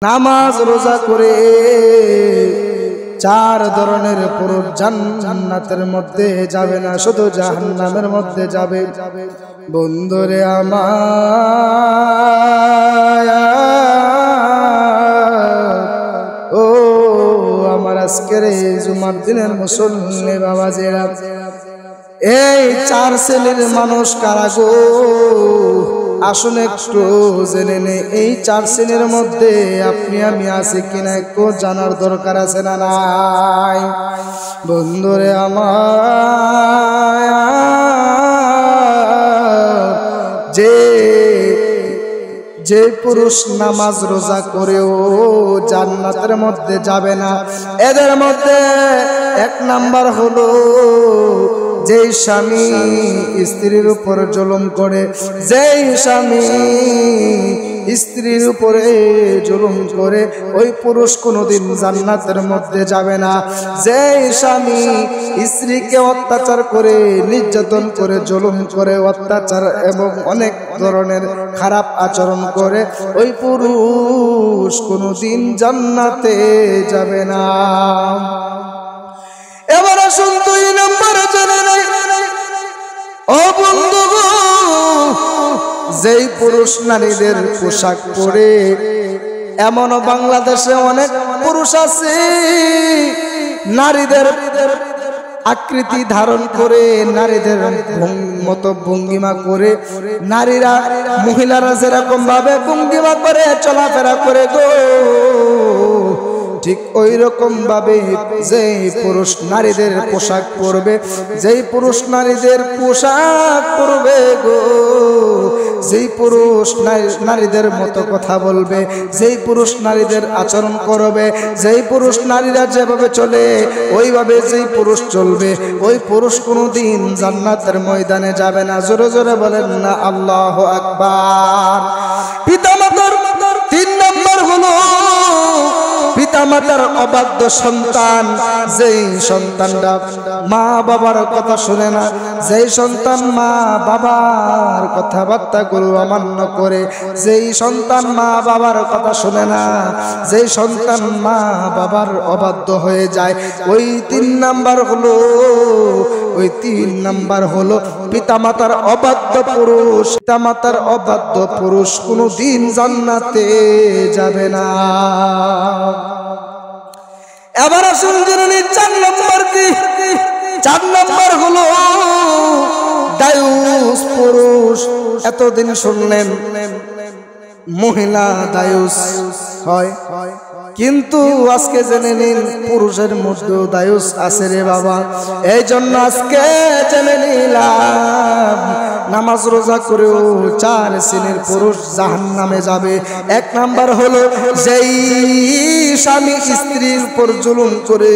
নামাজ রোজা করে চার ধরনের পুরুষ জান্নাতের মধ্যে যাবে না, শুধু জাহান্নামের মধ্যে যাবে। বন্ধুরে আমার, ও আমার আজকের এই জুমার দিনের মুসল্লি বাবাজিরা, এই চার শ্রেণীর মানুষ কারা গো? আসুন একটু জেনে নেই এই চার শ্রেণীর মধ্যে আপনি আমি আছি কিনা একটু জানার দরকার আছে না নাই? বন্ধুরে আমার, যে পুরুষ নামাজ রোজা করেও জান্নাতের মধ্যে যাবে না, এদের মধ্যে এক নাম্বার হলো যেই স্বামী স্ত্রীর উপর জুলুম করে, যেই স্বামী স্ত্রীর উপরে জুলুম করে ওই পুরুষ কোনোদিন জান্নাতের মধ্যে যাবে না। যেই স্বামী স্ত্রীকে অত্যাচার করে, নির্যাতন করে, জুলুম করে, অত্যাচার এবং অনেক ধরনের খারাপ আচরণ করে ওই পুরুষ কোনোদিন জান্নাতে যাবে না। এবার আসুন 2 নম্বরে জেনে নেই, ও বন্ধু, যেই পুরুষ নারীদের পোশাক পরে, এমনও বাংলাদেশে অনেক পুরুষ আছে নারীদের আকৃতি ধারণ করে, নারীদের মতো ভঙ্গিমা করে, নারীরা মহিলারা যেরকম ভাবে ভঙ্গিমা করে চলাফেরা করে গো, ঠিক ওই রকম ভাবে যেই পুরুষ নারীদের পোশাক পরবে, যেই পুরুষ নারীদের পোশাক পরবে গো, যেই পুরুষ নারীদের মতো কথা বলবে, যেই পুরুষ নারীদের আচরণ করবে, যেই পুরুষ নারীরা যেভাবে চলে ওইভাবে যেই পুরুষ চলবে, ওই পুরুষ কোনোদিন জান্নাতের ময়দানে যাবে না। জোরে জোরে বলেন না আল্লাহু আকবার। পিতামাতার 3 নম্বর হলো পিতামাতার অবাধ্য সন্তান। যেই সন্তানরা মা বাবার কথা শুনে না, যেই সন্তান মা বাবার কথাবার্তাগুলো অমান্য করে, যেই সন্তান মা বাবার কথা শুনে না, যেই সন্তান মা বাবার অবাধ্য হয়ে যায়, ওই 3 নাম্বার হলো পিতামাতার অবাধ্য পুরুষ। পিতামাতার অবাধ্য পুরুষ কোনোদিন জান্নাতে যাবে না। এবার আসুন জেনে নিই 4 নম্বর কি? 4 নম্বর হলো দায়ুস পুরুষ। এতদিন শুনলেন মহিলা দায়ুস হয়, কিন্তু আজকে জেনে নিন পুরুষের মধ্যেও দায়ুস আছে রে বাবা। এই জন্য আজকে জেনে নিলাম নামাজ রোজা করেও 4 শ্রেণীর পুরুষ জাহান্নামে যাবে। 1 নাম্বার হলো যেই স্বামী স্ত্রীর উপর জুলুম করে,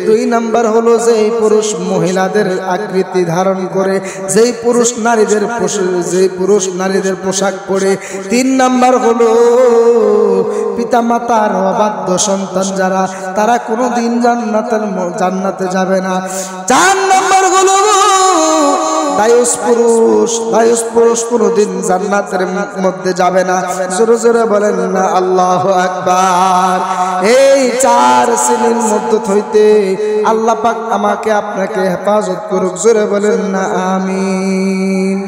2 নাম্বার হলো যেই পুরুষ মহিলাদের আকৃতি ধারণ করে, যেই পুরুষ নারীদের পোশাক পরে, 3 নাম্বার হলো পিতামাতার অবাধ্য সন্তান যারা, তারা কোনোদিন জান্নাতে যাবে না। 4 নম্বর হলো দায়ুস পুরুষ কোনোদিন জান্নাতের মধ্যে যাবে না। জোরে জোরে বলেন না আল্লাহু আকবার। এই 4 শ্রেণীর মধ্য হইতে আল্লাহ পাক আমাকে আপনাকে হেফাজত করুক। জোরে বলেন না আমিন।